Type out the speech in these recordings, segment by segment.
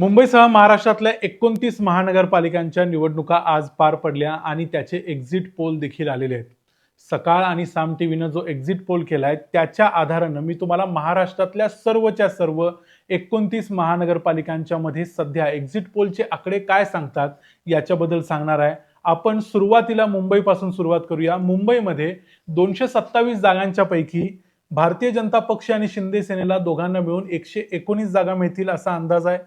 मुंबईसह महाराष्ट्रातल्या 29 महानगरपालिकांच्या निवडणुका आज पार पडल्या आणि त्याचे एक्झिट पोल देखील आलेले आहेत. सकाळ आणि साम टीव्हीनं जो एक्झिट पोल केलाय त्याच्या आधारानं मी तुम्हाला महाराष्ट्रातल्या सर्वच्या सर्व 29 महानगरपालिकांच्या मध्ये सध्या एक्झिट पोलचे आकडे काय सांगतात याच्याबद्दल सांगणार आहे. आपण सुरुवातीला मुंबईपासून सुरुवात करूया. मुंबईमध्ये 227 जागांच्या पैकी भारतीय जनता पक्ष आणि शिंदे सेनेला दोघांना मिळून 119 जागा मिळतील असा अंदाज आहे.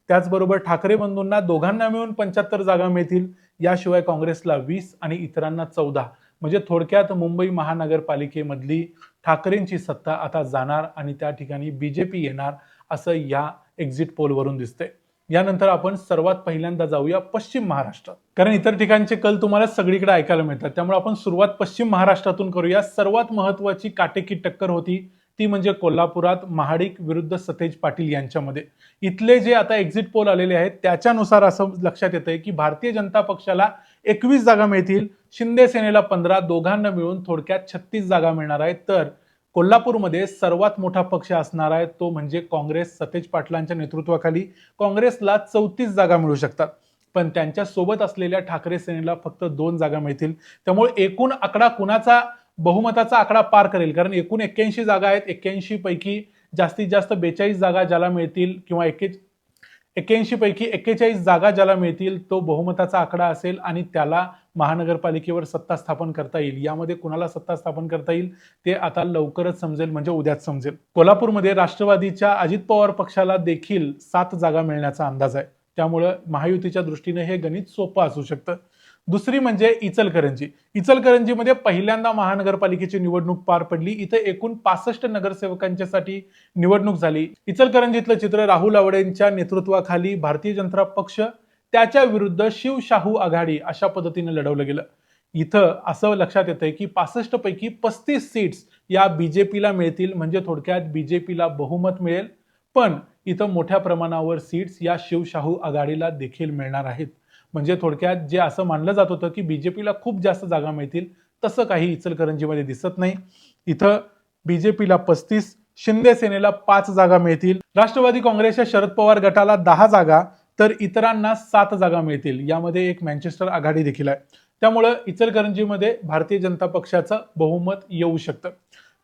त्याचबरोबर ठाकरे बंधूंना दोघांना मिळून 75 जागा मिळतील. याशिवाय काँग्रेसला 20 आणि इतरांना 14. म्हणजे थोडक्यात मुंबई महानगरपालिकेमधली ठाकरेंची सत्ता आता जाणार आणि त्या ठिकाणी बीजेपी येणार असं या एक्झिट पोलवरून दिसतंय. यानंतर आपण सर्वात पहिल्यांदा जाऊया पश्चिम महाराष्ट्रात, कारण इतर ठिकाणचे कल तुम्हाला सगळीकडे ऐकायला मिळतात. त्यामुळे आपण सुरुवात पश्चिम महाराष्ट्रातून करूया. सर्वात महत्वाची काटेकी टक्कर होती ती म्हणजे कोल्हापुरात महाडिक विरुद्ध सतेज पाटील यांच्यामध्ये. इथले जे आता एक्झिट पोल आलेले आहेत त्याच्यानुसार असं लक्षात येतंय की भारतीय जनता पक्षाला 21 जागा मिळतील, शिंदे सेनेला 15, दोघांना मिळून थोडक्यात 36 जागा मिळणार आहेत. तर कोल्हापूरमध्ये सर्वात मोठा पक्ष असणार आहे तो म्हणजे काँग्रेस. सतेज पाटलांच्या नेतृत्वाखाली काँग्रेसला 34 जागा मिळू शकतात, पण त्यांच्या सोबत असलेल्या ठाकरे सेनेला फक्त 2 जागा मिळतील. त्यामुळे एकूण आकडा कुणाचा बहुमताचा आकडा पार करेल, कारण एकूण 81 जागा आहेत. 81 पैकी जास्तीत जास्त 42 जागा ज्याला मिळतील किंवा 81 पैकी 41 जागा ज्याला मिळतील तो बहुमताचा आकडा असेल आणि त्याला महानगरपालिकेवर सत्ता स्थापन करता येईल. यामध्ये कुणाला सत्ता स्थापन करता येईल ते आता लवकरच समजेल, म्हणजे उद्याच समजेल. कोल्हापूरमध्ये राष्ट्रवादीच्या अजित पवार पक्षाला देखील 7 जागा मिळण्याचा अंदाज आहे. त्यामुळे महायुतीच्या दृष्टीने हे गणित सोपं असू शकतं. दुसरी म्हणजे इचलकरंजी. इचलकरंजीमध्ये पहिल्यांदा महानगरपालिकेची निवडणूक पार पडली. इथे एकूण 65 नगरसेवकांच्यासाठी निवडणूक झाली. इचलकरंजीतलं चित्र राहुल आवडेंच्या नेतृत्वाखाली भारतीय जनता पक्ष त्याच्या विरुद्ध शिवशाहू आघाडी अशा पद्धतीने लढवलं गेलं. इथं असं लक्षात येतंय की 65 पैकी 35 सीट्स या बीजेपीला मिळतील, म्हणजे थोडक्यात बीजेपीला बहुमत मिळेल. पण इथं मोठ्या प्रमाणावर सीट्स या शिवशाहू आघाडीला देखील मिळणार आहेत. म्हणजे थोडक्यात जे असं मानलं जात होतं की बीजेपीला खूप जास्त जागा मिळतील, तसं काही इचलकरंजीमध्ये दिसत नाही. इथं बीजेपीला 35, शिंदे सेनेला 5 जागा मिळतील. राष्ट्रवादी काँग्रेसच्या शरद पवार गटाला 10 जागा तर इतरांना 7 जागा मिळतील. यामध्ये एक मँचेस्टर आघाडी देखील आहे. त्यामुळं इचलकरंजीमध्ये भारतीय जनता पक्षाचं बहुमत येऊ शकतं.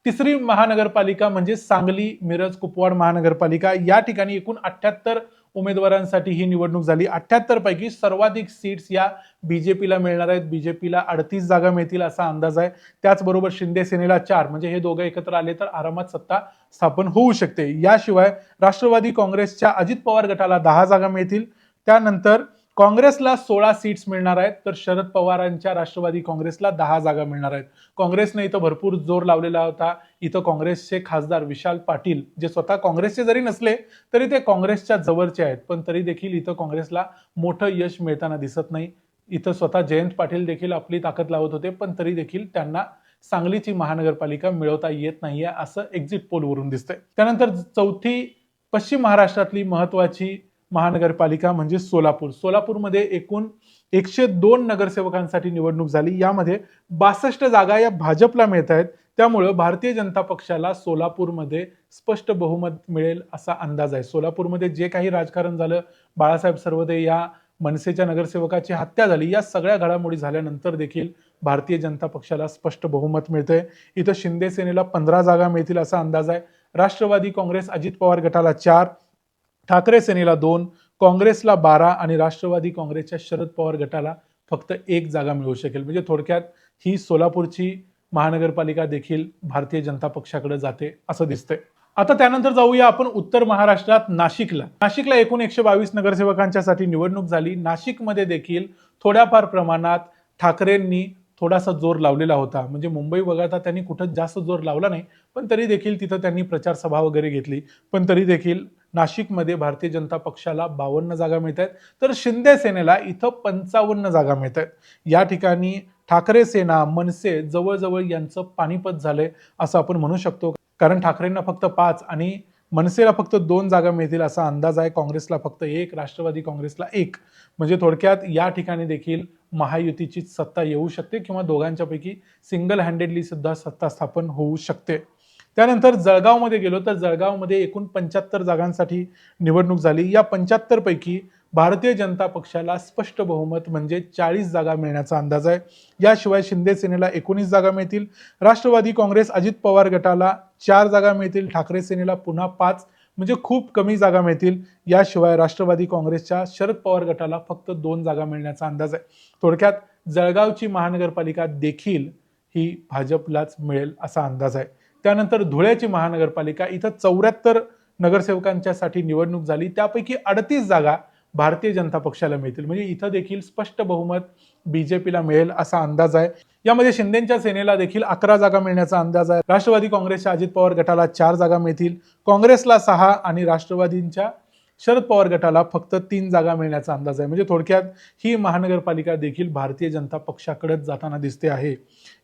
तिसरी महानगरपालिका म्हणजे सांगली मिरज कुपवाड महानगरपालिका. या ठिकाणी एकूण 78 उमेदवारांसाठी ही निवडणूक झाली. 78 पैकी सर्वाधिक सीट्स या बीजेपीला मिळणार आहेत. बीजेपीला 38 जागा मिळतील असा अंदाज आहे. त्याचबरोबर शिंदे सेनेला 4, म्हणजे हे दोघं एकत्र आले तर आरामात सत्ता स्थापन होऊ शकते. याशिवाय राष्ट्रवादी काँग्रेसच्या अजित पवार गटाला 10 जागा मिळतील. त्यानंतर काँग्रेसला 16 सीट्स मिळणार आहेत, तर शरद पवारांच्या राष्ट्रवादी काँग्रेसला 10 जागा मिळणार आहेत. काँग्रेसने इथं भरपूर जोर लावलेला होता. इथं काँग्रेसचे खासदार विशाल पाटील, जे स्वतः काँग्रेसचे जरी नसले तरी ते काँग्रेसच्या जवळचे आहेत, पण तरी देखील इथं काँग्रेसला मोठं यश मिळताना दिसत नाही. इथं स्वतः जयंत पाटील देखील आपली ताकद लावत होते, पण तरी देखील त्यांना सांगलीची महानगरपालिका मिळवता येत नाहीये असं एक्झिट पोलवरून दिसतंय. त्यानंतर चौथी पश्चिम महाराष्ट्रातली महत्वाची महानगरपालिका म्हणजे सोलापूर. सोलापूरमध्ये एकूण 102 नगरसेवकांसाठी निवडणूक झाली. यामध्ये 62 जागा या भाजपला मिळत आहेत. त्यामुळं भारतीय जनता पक्षाला सोलापूरमध्ये स्पष्ट बहुमत मिळेल असा अंदाज आहे. सोलापूरमध्ये जे काही राजकारण झालं, बाळासाहेब सर्वदे या मनसेच्या नगरसेवकाची हत्या झाली, या सगळ्या घडामोडी झाल्यानंतर देखील भारतीय जनता पक्षाला स्पष्ट बहुमत मिळतंय. इथं शिंदे सेनेला 15 जागा मिळतील असा अंदाज आहे. राष्ट्रवादी काँग्रेस अजित पवार गटाला 4, ठाकरे सेनेला 2, काँग्रेसला 12 आणि राष्ट्रवादी काँग्रेसच्या शरद पवार गटाला फक्त 1 जागा मिळू शकेल. म्हणजे थोडक्यात ही सोलापूरची महानगरपालिका देखील भारतीय जनता पक्षाकडे जाते असं दिसतंय. आता त्यानंतर जाऊया आपण उत्तर महाराष्ट्रात नाशिकला. नाशिकला एकूण 122 नगरसेवकांच्यासाठी निवडणूक झाली. नाशिकमध्ये देखील थोड्याफार प्रमाणात ठाकरेंनी थोडासा जोर लावलेला होता. म्हणजे मुंबई वगळता त्यांनी कुठं जास्त जोर लावला नाही, पण तरी देखील तिथं त्यांनी प्रचार सभा वगैरे घेतली. पण तरी देखील नाशिकमध्ये भारतीय जनता पक्षाला 52 जागा मिळत आहेत, तर शिंदे सेनेला इथं 55 जागा मिळत आहेत. या ठिकाणी ठाकरे सेना, मनसे जवळजवळ यांचं पानिपत झालंय असं आपण म्हणू शकतो, कारण ठाकरेंना फक्त 5 आणि मनसेला फक्त 2 जागा मिळतील असा अंदाज आहे. काँग्रेसला फक्त 1, राष्ट्रवादी काँग्रेसला 1. म्हणजे थोडक्यात या ठिकाणी देखील महायुतीची सत्ता येऊ शकते किंवा दोघांच्या पैकी सिंगल हँडेडली सुद्धा सत्ता स्थापन होऊ शकते. त्यानंतर जळगावमध्ये गेलो तर जळगावमध्ये एकूण 75 जागांसाठी निवडणूक झाली. या 75 पैकी भारतीय जनता पक्षाला स्पष्ट बहुमत म्हणजे 40 जागा मिळण्याचा अंदाज आहे. याशिवाय शिंदे सेनेला 19 जागा मिळतील, राष्ट्रवादी काँग्रेस अजित पवार गटाला 4 जागा मिळतील, ठाकरे सेनेला पुन्हा 5 म्हणजे खूप कमी जागा मिळतील. याशिवाय राष्ट्रवादी काँग्रेसच्या शरद पवार गटाला फक्त 2 जागा मिळण्याचा अंदाज आहे. थोडक्यात जळगावची महानगरपालिका देखील ही भाजपलाच मिळेल असा अंदाज आहे. त्यानंतर धुळ्याची महानगरपालिका, इथं 74 नगरसेवकांच्यासाठी निवडणूक झाली, त्यापैकी 38 जागा भारतीय जनता पक्षाला मिळतील. म्हणजे इथं देखील स्पष्ट बहुमत बीजेपीला मिळेल असा अंदाज आहे. यामध्ये शिंदेच्या सेनेला देखील 11 जागा मिळण्याचा अंदाज आहे. राष्ट्रवादी काँग्रेसच्या अजित पवार गटाला 4 जागा मिळतील, काँग्रेसला 6 आणि राष्ट्रवादींच्या शरद पवार गटाला फक्त 3 जागा मिळण्याचा अंदाज आहे. म्हणजे थोडक्यात ही महानगरपालिका देखील भारतीय जनता पक्षाकडेच जाताना दिसते आहे.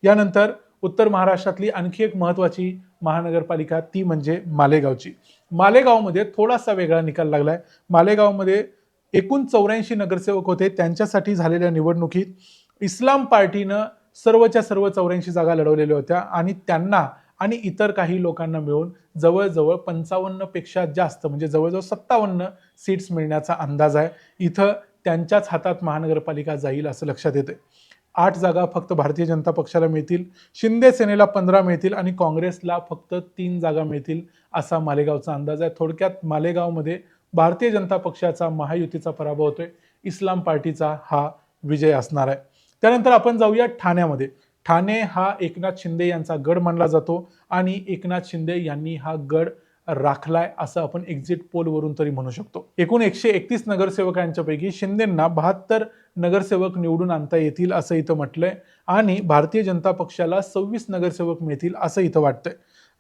यानंतर उत्तर महाराष्ट्रातली आणखी एक महत्वाची महानगरपालिका ती म्हणजे मालेगावची. मालेगावमध्ये थोडासा वेगळा निकाल लागलाय. मालेगावमध्ये एकूण 84 नगरसेवक होते. त्यांच्यासाठी झालेल्या निवडणुकीत इस्लाम पार्टीनं सर्वच्या सर्व 84 जागा लढवलेल्या होत्या आणि त्यांना आणि इतर काही लोकांना मिळून जवळजवळ 55 पेक्षा जास्त म्हणजे जवळजवळ 57 सीट्स मिळण्याचा अंदाज आहे. इथं त्यांच्याच हातात महानगरपालिका जाईल असं लक्षात येते. 8 जागा फक्त भारतीय जनता पक्षाला मिळतील, शिंदे सेनेला 15 मिळतील आणि काँग्रेसला फक्त 3 जागा मिळतील असा मालेगावचा अंदाज आहे. थोडक्यात मालेगावमध्ये भारतीय जनता पक्षाचा महायुतीचा पराभव होतोय, इस्लाम पार्टीचा हा विजय असणार आहे. त्यानंतर आपण जाऊया ठाण्यामध्ये. ठाणे हा एकनाथ शिंदे यांचा गड मानला जातो आणि एकनाथ शिंदे यांनी हा गड राखलाय असं आपण एक्झिट पोलवरून तरी म्हणू शकतो. एकूण 131 नगरसेवकांच्या पैकी शिंदेंना 72 नगरसेवक निवडून आणता येतील असं इथं म्हटलंय आणि भारतीय जनता पक्षाला 26 नगरसेवक मिळतील असं इथं वाटतंय.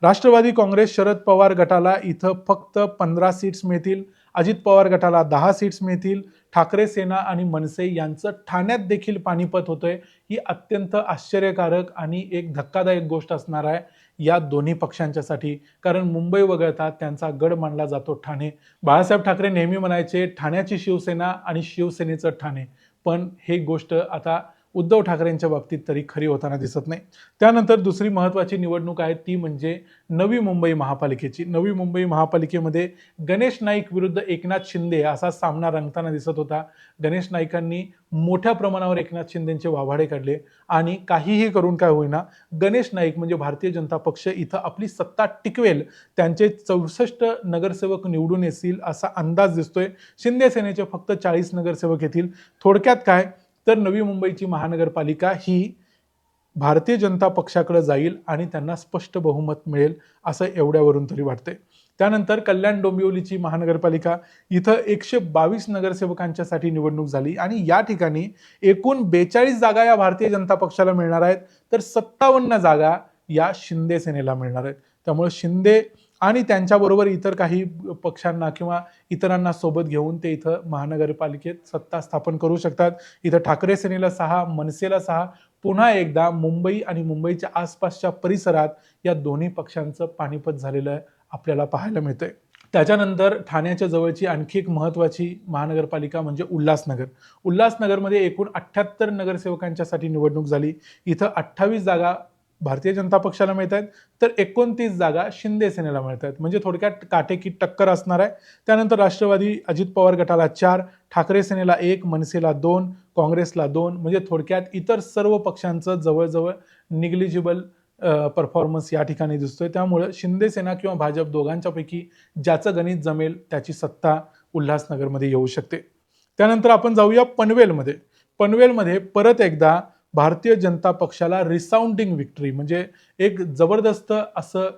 राष्ट्रवादी काँग्रेस शरद पवार गटाला इथं फक्त 15 सीट्स मिळतील, अजित पवार गटाला 10 सीट्स मिळतील, ठाकरे सेना आणि मनसे यांचं ठाण्यात देखील पानिपत होतंय. ही अत्यंत आश्चर्यकारक आणि एक धक्कादायक गोष्ट असणार आहे या दोन्ही पक्षांच्यासाठी, कारण मुंबई वगळता त्यांचा गड मानला जातो ठाणे. बाळासाहेब ठाकरे नेहमी म्हणायचे ठाण्याची शिवसेना आणि शिवसेनेचं ठाणे, पण हे गोष्ट आता उद्धव ठाकरेंच्या बाबतीत तरी खरी होताना दिसत नाही. त्यानंतर दुसरी महत्त्वाची निवडणूक आहे ती म्हणजे नवी मुंबई महापालिकेची. नवी मुंबई महापालिकेमध्ये गणेश नाईक विरुद्ध एकनाथ शिंदे असा सामना रंगताना दिसत होता. गणेश नाईकांनी मोठ्या प्रमाणावर एकनाथ शिंदेचे वाभाडे काढले आणि काहीही करून काय होईना गणेश नाईक म्हणजे भारतीय जनता पक्ष इथं आपली सत्ता टिकवेल, त्यांचे 64 नगरसेवक निवडून येतील असा अंदाज दिसतोय. शिंदे सेनेचे फक्त 40 नगरसेवक येतील. थोडक्यात काय तर नवी मुंबईची महानगरपालिका ही भारतीय जनता पक्षाकडे जाईल आणि त्यांना स्पष्ट बहुमत मिळेल असं एवढ्यावरून तरी वाटतंय. त्यानंतर कल्याण डोंबिवलीची महानगरपालिका, इथं 122 नगरसेवकांच्यासाठी निवडणूक झाली आणि या ठिकाणी एकूण 42 जागा या भारतीय जनता पक्षाला मिळणार आहेत, तर 57 जागा या शिंदे सेनेला मिळणार आहेत. त्यामुळे शिंदे आणि त्यांच्याबरोबर इतर काही पक्षांना किंवा इतरांना सोबत घेऊन ते इथं महानगरपालिकेत सत्ता स्थापन करू शकतात. इथं ठाकरे सेनेला 6, मनसेला 6, पुन्हा एकदा मुंबई आणि मुंबईच्या आसपासच्या परिसरात या दोन्ही पक्षांचं पानिपत झालेलं आपल्याला पाहायला मिळतंय. त्याच्यानंतर ठाण्याच्या जवळची आणखी एक महत्त्वाची महानगरपालिका म्हणजे उल्हासनगर. उल्हासनगरमध्ये एकूण 78 नगरसेवकांच्यासाठी निवडणूक झाली. इथं 28 जागा भारतीय जनता पक्षाला मिळत आहेत, तर 29 जागा शिंदे सेनेला मिळत आहेत. म्हणजे थोडक्यात काटेकी टक्कर असणार आहे. त्यानंतर राष्ट्रवादी अजित पवार गटाला 4, ठाकरे सेनेला 1, मनसेला 2, काँग्रेसला 2, म्हणजे थोडक्यात इतर सर्व पक्षांचं जवळजवळ निग्लिजिबल परफॉर्मन्स या ठिकाणी दिसतोय. त्यामुळे शिंदे सेना किंवा भाजप दोघांच्यापैकी ज्याचं गणित जमेल त्याची सत्ता उल्हासनगरमध्ये येऊ शकते. त्यानंतर आपण जाऊया पनवेलमध्ये. पनवेलमध्ये परत एकदा भारतीय जनता पक्षाला रिसाउंडिंग विक्ट्री म्हणजे एक जबरदस्त असं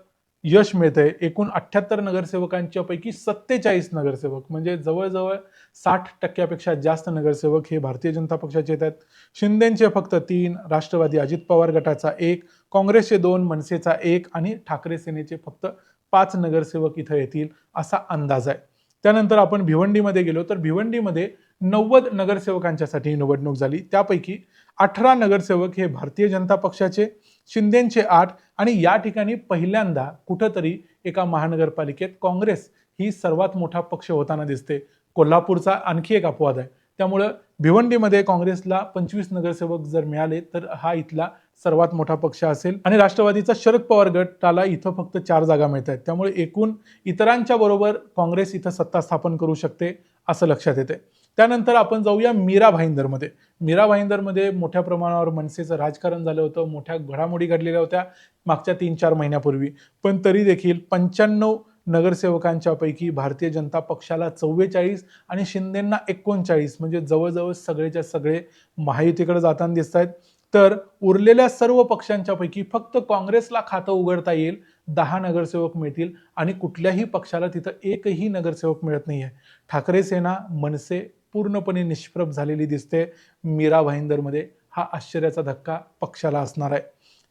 यश मिळतंय. एकूण 78 नगरसेवकांच्या पैकी 47 नगरसेवक म्हणजे जवळजवळ 60% जास्त नगरसेवक हे भारतीय जनता पक्षाचे येत आहेत. शिंदेचे फक्त 3, राष्ट्रवादी अजित पवार गटाचा 1, काँग्रेसचे 2, मनसेचा 1 आणि ठाकरे सेनेचे फक्त 5 नगरसेवक इथं येतील असा अंदाज आहे. त्यानंतर आपण भिवंडीमध्ये गेलो तर भिवंडीमध्ये 90 नगरसेवकांच्यासाठी निवडणूक झाली. त्यापैकी 18 नगरसेवक हे भारतीय जनता पक्षाचे, शिंदेचे 8 आणि या ठिकाणी पहिल्यांदा कुठंतरी एका महानगरपालिकेत काँग्रेस ही सर्वात मोठा पक्ष होताना दिसते. कोल्हापूरचा आणखी एक अपवाद आहे. त्यामुळं भिवंडीमध्ये काँग्रेसला 25 नगरसेवक जर मिळाले तर हा इथला सर्वात मोठा पक्ष असेल आणि राष्ट्रवादीचा शरद पवार गटाला इथं फक्त 4 जागा मिळत आहेत. त्यामुळे एकूण इतरांच्या बरोबर काँग्रेस इथं सत्ता स्थापन करू शकते असं लक्षात येते. त्यानंतर आपण जाऊया मीरा भाईंदरमध्ये. मीरा भाईंदरमध्ये मोठ्या प्रमाणावर मनसेचं राजकारण झालं होतं, मोठ्या घडामोडी घडलेल्या होत्या मागच्या 3-4 महिन्यापूर्वी. पण तरी देखील 95 नगरसेवकांच्या पैकी भारतीय जनता पक्षाला 44 आणि शिंदेंना 39 म्हणजे जवळजवळ सगळेच्या सगळे महायुतीकडे जाताना दिसत आहेत. तर उरलेल्या सर्व पक्षांच्या पैकी फक्त काँग्रेसला खातं उघडता येईल, 10 नगरसेवक मिळतील आणि कुठल्याही पक्षाला तिथं एकही नगरसेवक मिळत नाहीये. ठाकरे सेना, मनसे पूर्णपणे निष्प्रभ झालेली दिसते मीरा भाईंदरमध्ये. हा आश्चर्याचा धक्का पक्षाला असणार आहे.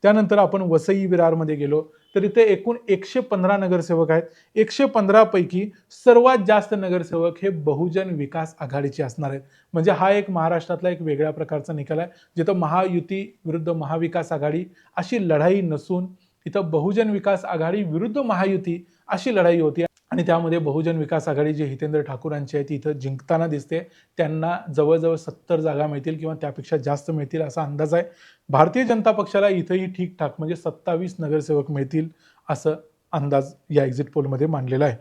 त्यानंतर आपण वसई विरारमध्ये गेलो तर इथे एकूण 115 नगरसेवक आहेत. 115 पैकी सर्वात जास्त नगरसेवक हे बहुजन विकास आघाडीचे असणार आहेत. म्हणजे हा एक महाराष्ट्रातला एक वेगळ्या प्रकारचा निकाल आहे, जिथं महायुती विरुद्ध महाविकास आघाडी अशी लढाई नसून इथं बहुजन विकास आघाडी विरुद्ध महायुती अशी लढाई होती आणि त्यामध्ये बहुजन विकास आघाडी जे हितेंद्र ठाकूरांची आहे ती इथं जिंकताना दिसते. त्यांना जवळजवळ 70 जागा मिळतील किंवा त्यापेक्षा जास्त मिळतील असा अंदाज आहे. भारतीय जनता पक्षाला इथंही ठीकठाक म्हणजे 27 नगरसेवक मिळतील असं अंदाज या एक्झिट पोलमध्ये मांडलेला आहे.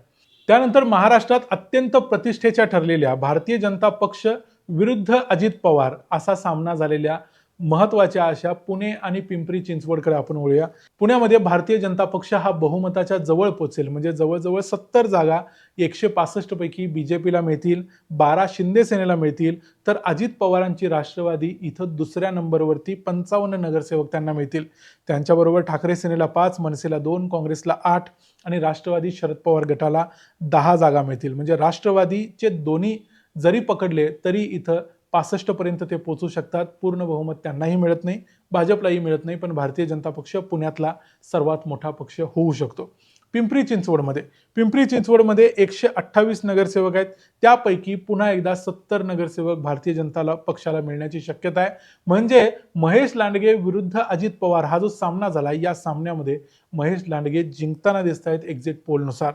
त्यानंतर महाराष्ट्रात अत्यंत प्रतिष्ठेच्या ठरलेल्या भारतीय जनता पक्ष विरुद्ध अजित पवार असा सामना झालेल्या महत्वाच्या अशा पुणे आणि पिंपरी चिंचवडकडे आपण वळूया. पुण्यामध्ये भारतीय जनता पक्ष हा बहुमताच्या जवळ पोहोचेल, म्हणजे जवळजवळ 70 जागा 165 पैकी बीजेपीला मिळतील, 12 शिंदे सेनेला मिळतील, तर अजित पवारांची राष्ट्रवादी इथं दुसऱ्या नंबरवरती 55 नगरसेवक त्यांना मिळतील. त्यांच्याबरोबर ठाकरे सेनेला 5, मनसेला 2, काँग्रेसला 8 आणि राष्ट्रवादी शरद पवार गटाला 10 जागा मिळतील. म्हणजे राष्ट्रवादीचे दोन्ही जरी पकडले तरी इथं 65 पर्यंत ते पोहोचू शकतात. पूर्ण बहुमत त्यांनाही मिळत नाही, भाजपलाही मिळत नाही, पण भारतीय जनता पक्ष पुण्यातला सर्वात मोठा पक्ष होऊ शकतो. पिंपरी चिंचवडमध्ये 128 नगरसेवक आहेत. त्यापैकी पुन्हा एकदा 70 नगरसेवक भारतीय जनता पक्षाला मिळण्याची शक्यता आहे. म्हणजे महेश लांडगे विरुद्ध अजित पवार हा जो सामना झाला, या सामन्यामध्ये महेश लांडगे जिंकताना दिसत आहेत एक्झिट पोलनुसार.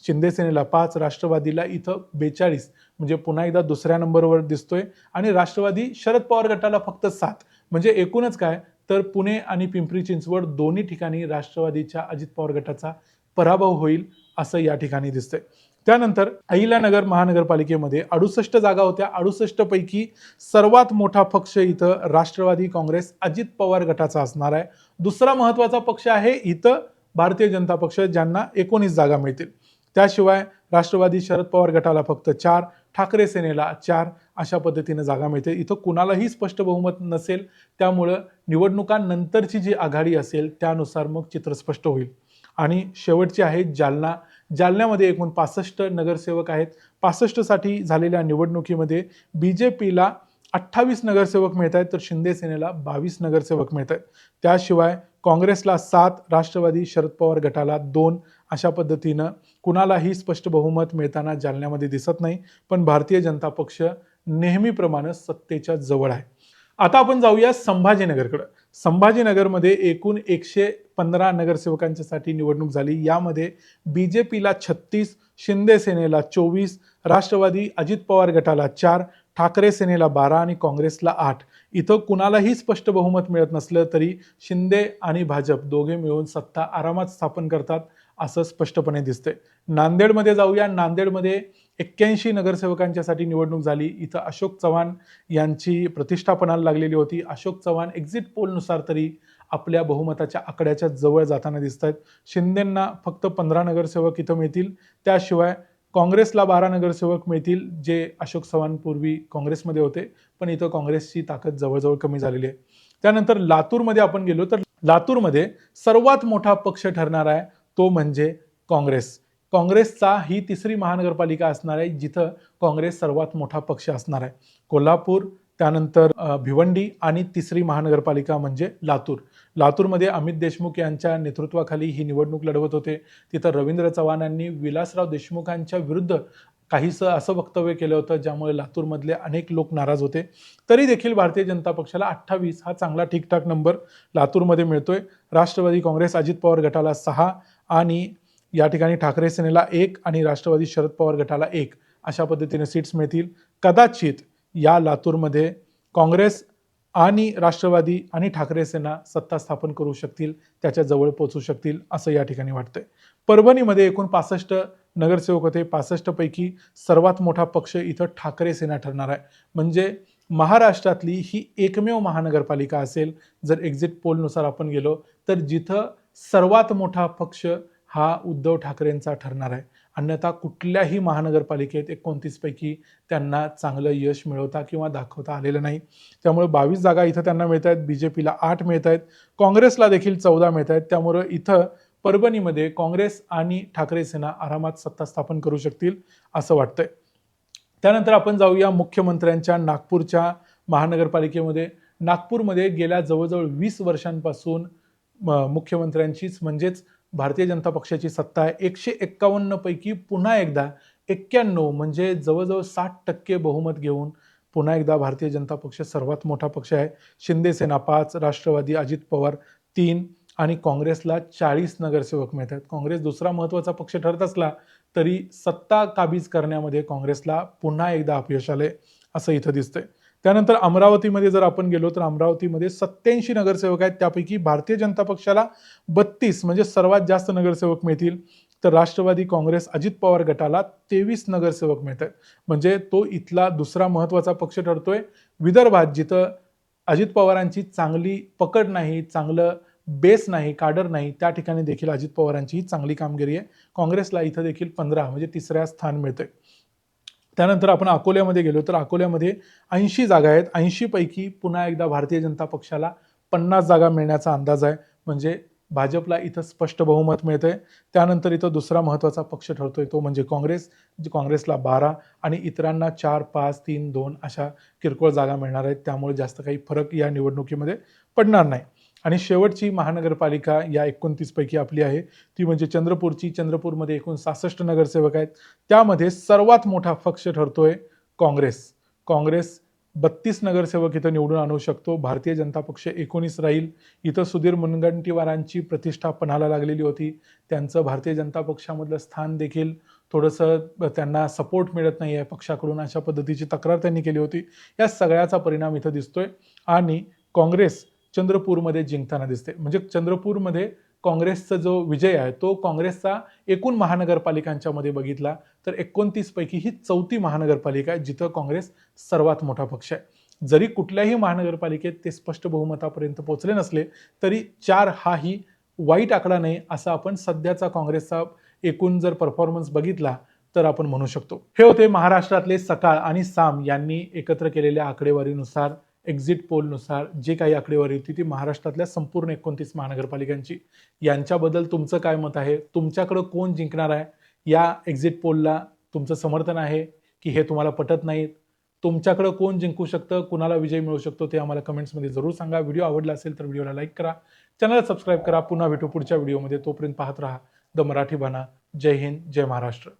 शिंदे सेनेला 5, राष्ट्रवादीला इथं 42 म्हणजे पुन्हा एकदा दुसऱ्या नंबरवर दिसतोय आणि राष्ट्रवादी शरद पवार गटाला फक्त 7. म्हणजे एकूणच काय तर पुणे आणि पिंपरी चिंचवड दोन्ही ठिकाणी राष्ट्रवादीच्या अजित पवार गटाचा पराभव होईल असं या ठिकाणी दिसतंय. त्यानंतर अहिल्यानगर महानगरपालिकेमध्ये 68 जागा होत्या. 68 पैकी सर्वात मोठा पक्ष इथं राष्ट्रवादी काँग्रेस अजित पवार गटाचा असणार आहे. दुसरा महत्वाचा पक्ष आहे इथं भारतीय जनता पक्ष, ज्यांना 19 जागा मिळतील. त्याशिवाय राष्ट्रवादी शरद पवार गटाला फक्त 4, ठाकरे सेनेला 4 अशा पद्धतीने जागा मिळते. इथं कुणालाही स्पष्ट बहुमत नसेल, त्यामुळं निवडणुकांनंतरची जी आघाडी असेल त्यानुसार मग चित्र स्पष्ट होईल. आणि शेवटची आहे जालना. जालन्यामध्ये एकूण 65 नगरसेवक आहेत. 65 साठी झालेल्या निवडणुकीमध्ये बीजेपीला 28 नगरसेवक मिळत आहेत, तर शिंदे सेनेला 22 नगरसेवक मिळत आहेत. त्याशिवाय काँग्रेसला 7, राष्ट्रवादी शरद पवार गटाला 2 अशा पद्धतीनं कुणालाही स्पष्ट बहुमत मिळताना जालन्यामध्ये दिसत नाही. पण भारतीय जनता पक्ष नेहमीप्रमाणे सत्तेच्या जवळ आहे. आता आपण जाऊया संभाजीनगरकडे. संभाजीनगरमध्ये एकूण 115 नगरसेवकांच्यासाठी निवडणूक झाली. यामध्ये बीजेपीला 36, शिंदे सेनेला 24, राष्ट्रवादी अजित पवार गटाला 4, ठाकरे सेनेला 12 आणि काँग्रेसला 8. इथं कुणालाही स्पष्ट बहुमत मिळत नसलं तरी शिंदे आणि भाजप दोघे मिळून सत्ता आरामात स्थापन करतात असं स्पष्टपणे दिसतंय. नांदेडमध्ये जाऊया. नांदेडमध्ये 81 नगरसेवकांच्यासाठी निवडणूक झाली. इथं अशोक चव्हाण यांची प्रतिष्ठा पणाला लागलेली होती. अशोक चव्हाण एक्झिट पोलनुसार तरी आपल्या बहुमताच्या आकड्याच्या जवळ जाताना दिसत आहेत. शिंदेंना फक्त 15 नगरसेवक इथं मिळतील. त्याशिवाय काँग्रेसला 12 नगरसेवक मिळतील, जे अशोक चव्हाण पूर्वी काँग्रेसमध्ये होते, पण इथं काँग्रेसची ताकद जवळजवळ कमी झालेली आहे. त्यानंतर लातूरमध्ये आपण गेलो तर लातूरमध्ये सर्वात मोठा पक्ष ठरणार आहे तो म्हणजे काँग्रेस. काँग्रेसचा ही तिसरी महानगरपालिका असणार आहे जिथं काँग्रेस सर्वात मोठा पक्ष असणार आहे. कोल्हापूर, त्यानंतर भिवंडी आणि तिसरी महानगरपालिका म्हणजे लातूर. लातूरमध्ये अमित देशमुख यांच्या नेतृत्वाखाली ही निवडणूक लढवत होते. तिथं रवींद्र चव्हाणांनी विलासराव देशमुखांच्या विरुद्ध काहीसं असं वक्तव्य केलं होतं, ज्यामुळे लातूरमधले अनेक लोक नाराज होते. तरी देखील भारतीय जनता पक्षाला 28 हा चांगला ठीकठाक नंबर लातूरमध्ये मिळतोय. राष्ट्रवादी काँग्रेस अजित पवार गटाला 6 आणि या ठिकाणी ठाकरे सेनेला 1 आणि राष्ट्रवादी शरद पवार गटाला 1 अशा पद्धतीने सीट्स मिळतील. कदाचित या लातूरमध्ये काँग्रेस आणि राष्ट्रवादी आणि ठाकरे सेना सत्ता स्थापन करू शकतील, त्याच्या जवळ पोहोचू शकतील असं या ठिकाणी वाटतंय. परभणीमध्ये एकूण 65 नगरसेवक होते. 65 पैकी सर्वात मोठा पक्ष इथं ठाकरे सेना ठरणार आहे. म्हणजे महाराष्ट्रातली ही एकमेव महानगरपालिका असेल, जर एक्झिट पोलनुसार आपण गेलो तर जिथं सर्वात मोठा पक्ष हा उद्धव ठाकरेंचा ठरणार आहे. अन्यथा कुठल्याही महानगरपालिकेत 29 पैकी त्यांना चांगलं यश मिळवता किंवा दाखवता आलेलं नाही. त्यामुळे 22 जागा इथं त्यांना मिळत आहेत, बीजेपीला 8 मिळत आहेत, काँग्रेसला देखील 14 मिळत आहेत. त्यामुळे इथं परभणीमध्ये काँग्रेस आणि ठाकरे सेना आरामात सत्ता स्थापन करू शकतील असं वाटतंय. त्यानंतर आपण जाऊया मुख्यमंत्र्यांच्या नागपूरच्या महानगरपालिकेमध्ये. नागपूरमध्ये गेल्या जवळजवळ 20 वर्षांपासून मुख्यमंत्र्यांचीच म्हणजेच भारतीय जनता पक्षाची सत्ता आहे. 151 पैकी पुन्हा एकदा 91 म्हणजे जवळजवळ 60% बहुमत घेऊन पुन्हा एकदा भारतीय जनता पक्ष सर्वात मोठा पक्ष आहे. शिंदे सेना 5, राष्ट्रवादी अजित पवार 3 आणि काँग्रेसला 40 नगरसेवक मिळतात. काँग्रेस दुसरा महत्त्वाचा पक्ष ठरत असला तरी सत्ता काबीज करण्यामध्ये काँग्रेसला पुन्हा एकदा अपयश आले असं इथं दिसतंय. त्यानंतर अमरावतीमध्ये जर आपण गेलो तर अमरावतीमध्ये 87 नगरसेवक आहेत. त्यापैकी भारतीय जनता पक्षाला 32 म्हणजे सर्वात जास्त नगरसेवक मिळतील. तर राष्ट्रवादी काँग्रेस अजित पवार गटाला 23 नगरसेवक मिळत आहेत. म्हणजे तो इथला दुसरा महत्त्वाचा पक्ष ठरतोय. विदर्भात जिथं अजित पवारांची चांगली पकड नाही, चांगलं बेस नाही, काडर नाही, त्या ठिकाणी देखील अजित पवारांची चांगली कामगिरी आहे. काँग्रेसला इथं देखील 15 म्हणजे तिसऱ्या स्थान मिळतंय. त्यानंतर आपण अकोल्यामध्ये गेलो तर अकोल्यामध्ये 80 जागा आहेत. 80 पैकी पुन्हा एकदा भारतीय जनता पक्षाला 50 जागा मिळण्याचा अंदाज आहे. म्हणजे भाजपला इथं स्पष्ट बहुमत मिळतंय. त्यानंतर इथं दुसरा महत्त्वाचा पक्ष ठरतोय तो म्हणजे काँग्रेस. काँग्रेसला 12 आणि इतरांना 4, 5, 3, 2 अशा किरकोळ जागा मिळणार आहेत. त्यामुळे जास्त काही फरक या निवडणुकीमध्ये पडणार नाही. आणि शेवटची महानगरपालिका या 29 पैकी आपली आहे ती म्हणजे चंद्रपूरची. चंद्रपूरमध्ये एकूण 66 नगरसेवक आहेत. त्यामध्ये सर्वात मोठा पक्ष ठरतोय काँग्रेस. काँग्रेस 32 नगरसेवक इथं निवडून आणू शकतो. भारतीय जनता पक्ष 19 राहील. इथं सुधीर मुनगंटीवारांची प्रतिष्ठा पणाला लागलेली होती. त्यांचं भारतीय जनता पक्षामधलं स्थान देखील थोडंसं त्यांना सपोर्ट मिळत नाही आहे पक्षाकडून, अशा पद्धतीची तक्रार त्यांनी केली होती. या सगळ्याचा परिणाम इथं दिसतोय आणि काँग्रेस चंद्रपूरमध्ये जिंकताना दिसते. म्हणजे चंद्रपूरमध्ये काँग्रेसचा जो विजय आहे तो काँग्रेसचा एकूण महानगरपालिकांच्या मध्ये बघितला तर 29 पैकी ही 4थी महानगरपालिका आहे जिथं काँग्रेस सर्वात मोठा पक्ष आहे. जरी कुठल्याही महानगरपालिकेत ते स्पष्ट बहुमतापर्यंत पोहोचले नसले तरी 4 हाही वाईट आकडा नाही असं आपण सध्याचा काँग्रेसचा एकूण जर परफॉर्मन्स बघितला तर आपण म्हणू शकतो. हे होते महाराष्ट्रातले सकाळ आणि साम यांनी एकत्र केलेल्या आकडेवारीनुसार, एक्झिट पोलनुसार जे काही आकडेवारी होती ती महाराष्ट्रातल्या संपूर्ण 29 महानगरपालिकांची. यांच्याबद्दल तुमचं काय मत आहे? तुमच्याकडं कोण जिंकणार आहे? या एक्झिट पोलला तुमचं समर्थन आहे की हे तुम्हाला पटत नाहीत? तुमच्याकडं कोण जिंकू शकतं, कुणाला विजय मिळू शकतो ते आम्हाला कमेंट्समध्ये जरूर सांगा. व्हिडिओ आवडला असेल तर व्हिडिओला लाईक करा, चॅनलला सबस्क्राईब करा. पुन्हा भेटू पुढच्या व्हिडिओमध्ये. तोपर्यंत पाहत राहा द मराठी बाणा. जय हिंद, जय महाराष्ट्र.